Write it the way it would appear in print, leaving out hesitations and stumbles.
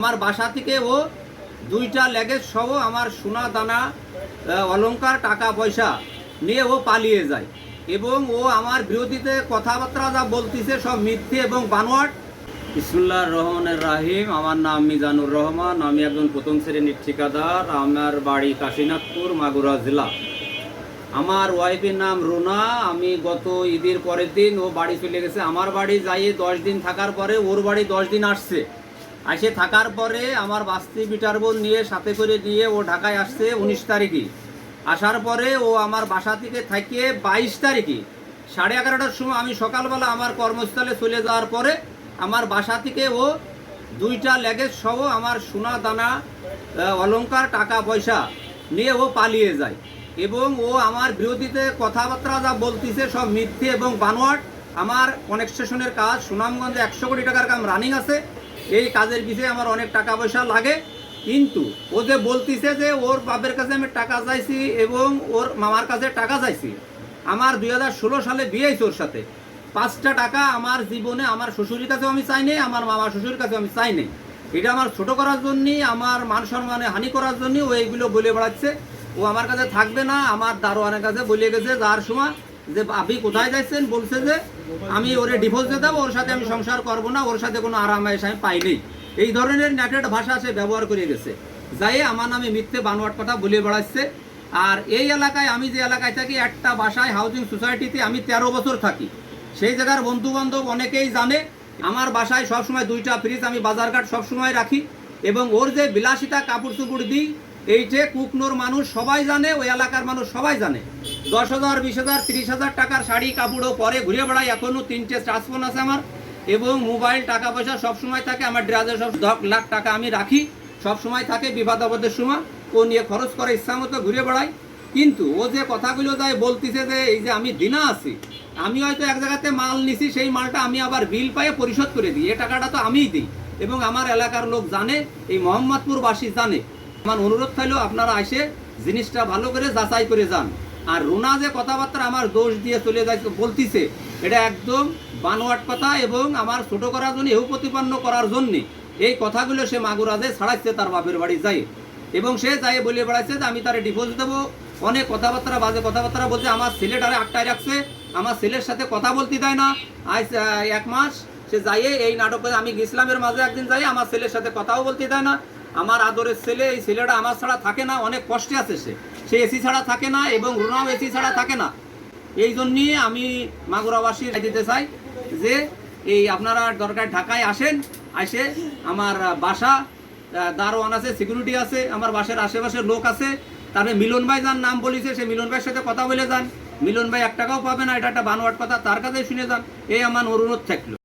আমার বাসা থেকে ও দুইটা লেগেজ সহ আমার সোনা দানা অলংকার টাকা পয়সা নিয়ে ও পালিয়ে যায় এবং ও আমার বিরোধীতে কথাবার্তা যা বলতেছে সব মিথ্যে এবং বানোয়াট। বিসমিল্লাহির রহমানির রহিম। আমার নাম মিজানুর রহমান, আমি একজন প্রথম শ্রেণীর ঠিকাদার। আমার বাড়ি কাশীনাথপুর, মাগুরা জেলা। আমার ওয়াইফের নাম রুনা। আমি গত ঈদের পরের দিন ও বাড়ি চলে গেছে। আমার বাড়ি যাই 10 দিন থাকার পরে ওর বাড়ি 10 দিন আসছে। আসে থাকার পরে আমার বাস্তি বিটার বোন নিয়ে সাথে করে নিয়ে ও ঢাকায় আসছে 19 তারিখে। আসার পরে ও আমার বাসা থেকে থাকিয়ে 22 তারিখে 11:30টার সময় আমি সকালবেলা আমার কর্মস্থলে চলে যাওয়ার পরে আমার বাসা থেকে ও দুইটা লেগেজ সহ আমার সোনা দানা অলংকার টাকা পয়সা নিয়ে ও পালিয়ে যায় এবং ও আমার বিরোধীতে কথাবার্তা যা বলতেছে সব মিথ্যে এবং বানোয়াট। আমার কনেকশনের কাজ সুনামগঞ্জে 100 কোটি টাকার কাম রানিং আছে। এই কাজের পিছিয়ে আমার অনেক টাকা পয়সা লাগে, কিন্তু ও যে বলতেছে যে ওর বাপের কাছে আমি টাকা চাইছি এবং ওর মামার কাছে টাকা চাইছি। আমার 2016 সালে বিয়ে হয়েছে ওর সাথে। 5টা টাকা আমার জীবনে আমার শ্বশুরের কাছেও আমি চাই নাই, আমার মামা শ্বশুরের কাছেও আমি চাই নাই। এটা আমার ছোট করার জন্যই, আমার মান সম্মানে হানি করার জন্যই ও এইগুলো বলে বেড়াচ্ছে। ও আমার কাছে থাকবে না। আমার দারোয়ানের কাছে বলে গেছে যার সময় যে আপনি কোথায় যাচ্ছেন, বলছে যে আমি ওরে ডিভোর্স দিয়ে দেবো, ওর সাথে আমি সংসার করবো না, ওর সাথে কোনো আরামায়েশ আমি পাইনি। এই ধরনের নেটেড ভাষা সে ব্যবহার করে গেছে, যাই আমার নামে মিথ্যে বানোয়াট কথা বলে বেড়াচ্ছে। আর এই এলাকায়, আমি যে এলাকায় থাকি, একটা বাসায় হাউজিং সোসাইটিতে আমি 13 বছর থাকি। সেই জায়গার বন্ধু বান্ধব অনেকেই জানে। আমার বাসায় সবসময় 2টা ফ্রিজ আমি বাজারঘাট সবসময় রাখি এবং ওর যে বিলাসিতা কাপড় চুপড় দিই এইটে কুকনোর মানুষ সবাই জানে, ওই এলাকার মানুষ সবাই জানে। 10,000, 20,000, 30,000 টাকার শাড়ি কাপড়ও পরে ঘুরে বেড়াই। এখনও 3টে স্মার্টফোন আছে আমার এবং মোবাইল টাকা পয়সা সবসময় থাকে আমার ড্রাজে। সব 10 লাখ টাকা আমি রাখি, সবসময় থাকে। বিপদ আপদের সময় ও নিয়ে খরচ করে ইচ্ছা মতো ঘুরে বেড়াই। কিন্তু ও যে কথাগুলো যায় বলতেছে যে এই যে আমি দিনা আছি, আমি হয়তো এক জায়গাতে মাল নিছি, সেই মালটা আমি আবার বিল পাইয়ে পরিশোধ করে দিই। এ টাকাটা তো আমিই দিই এবং আমার এলাকার লোক জানে, এই মোহাম্মদপুরবাসী জানে। আমার অনুরোধ থাকলেও আপনারা এসে জিনিসটা ভালো করে যাচাই করে যান। আর রুনা যে কথাবার্তা আমার দোষ দিয়ে চলে যায় বলতিছে, এটা একদম বানোয়াট কথা এবং আমার ছোট করার জন্য, এও প্রতিপন্ন করার জন্যে এই কথাগুলো সে মাগুরাজে ছাড়াচ্ছে তার বাপের বাড়ি যাই এবং সে যাই বলে বেড়াচ্ছে যে আমি তার ডিভোর্স দেবো। অনেক কথাবার্তা, বাজে কথাবার্তা বলছে। আমার ছেলেটারে আটকায় রাখছে, আমার ছেলের সাথে কথা বলতে দেয় না। আজ 1 মাস সে যাইয়ে এই নাটকে আমি ইসলামের মাঝে একদিন যাই, আমার ছেলের সাথে কথাও বলতে দেয় না। আমার আদরের ছেলে, এই ছেলেটা আমার ছাড়া থাকে না, অনেক কষ্টে আছে। সে এসি ছাড়া থাকে না এবং রুনাও এসি ছাড়া থাকে না। এই জন্যই আমি মাগুরাবাসী দিতে চাই যে এই আপনারা দরকার ঢাকায় আসেন, আসে আমার বাসা দারোয়ান আছে, সিকিউরিটি আছে, আমার বাসার আশেপাশের লোক আছে। তারপরে মিলন ভাই যার নাম বলেছে, সে মিলন ভাইয়ের সাথে কথা বলে যান। মিলন ভাই 1 টাকাও পাবে না, এটা একটা বানোয়াট কথা, তার কাছেই শুনে যান। এই আমার অনুরোধ থাকলো।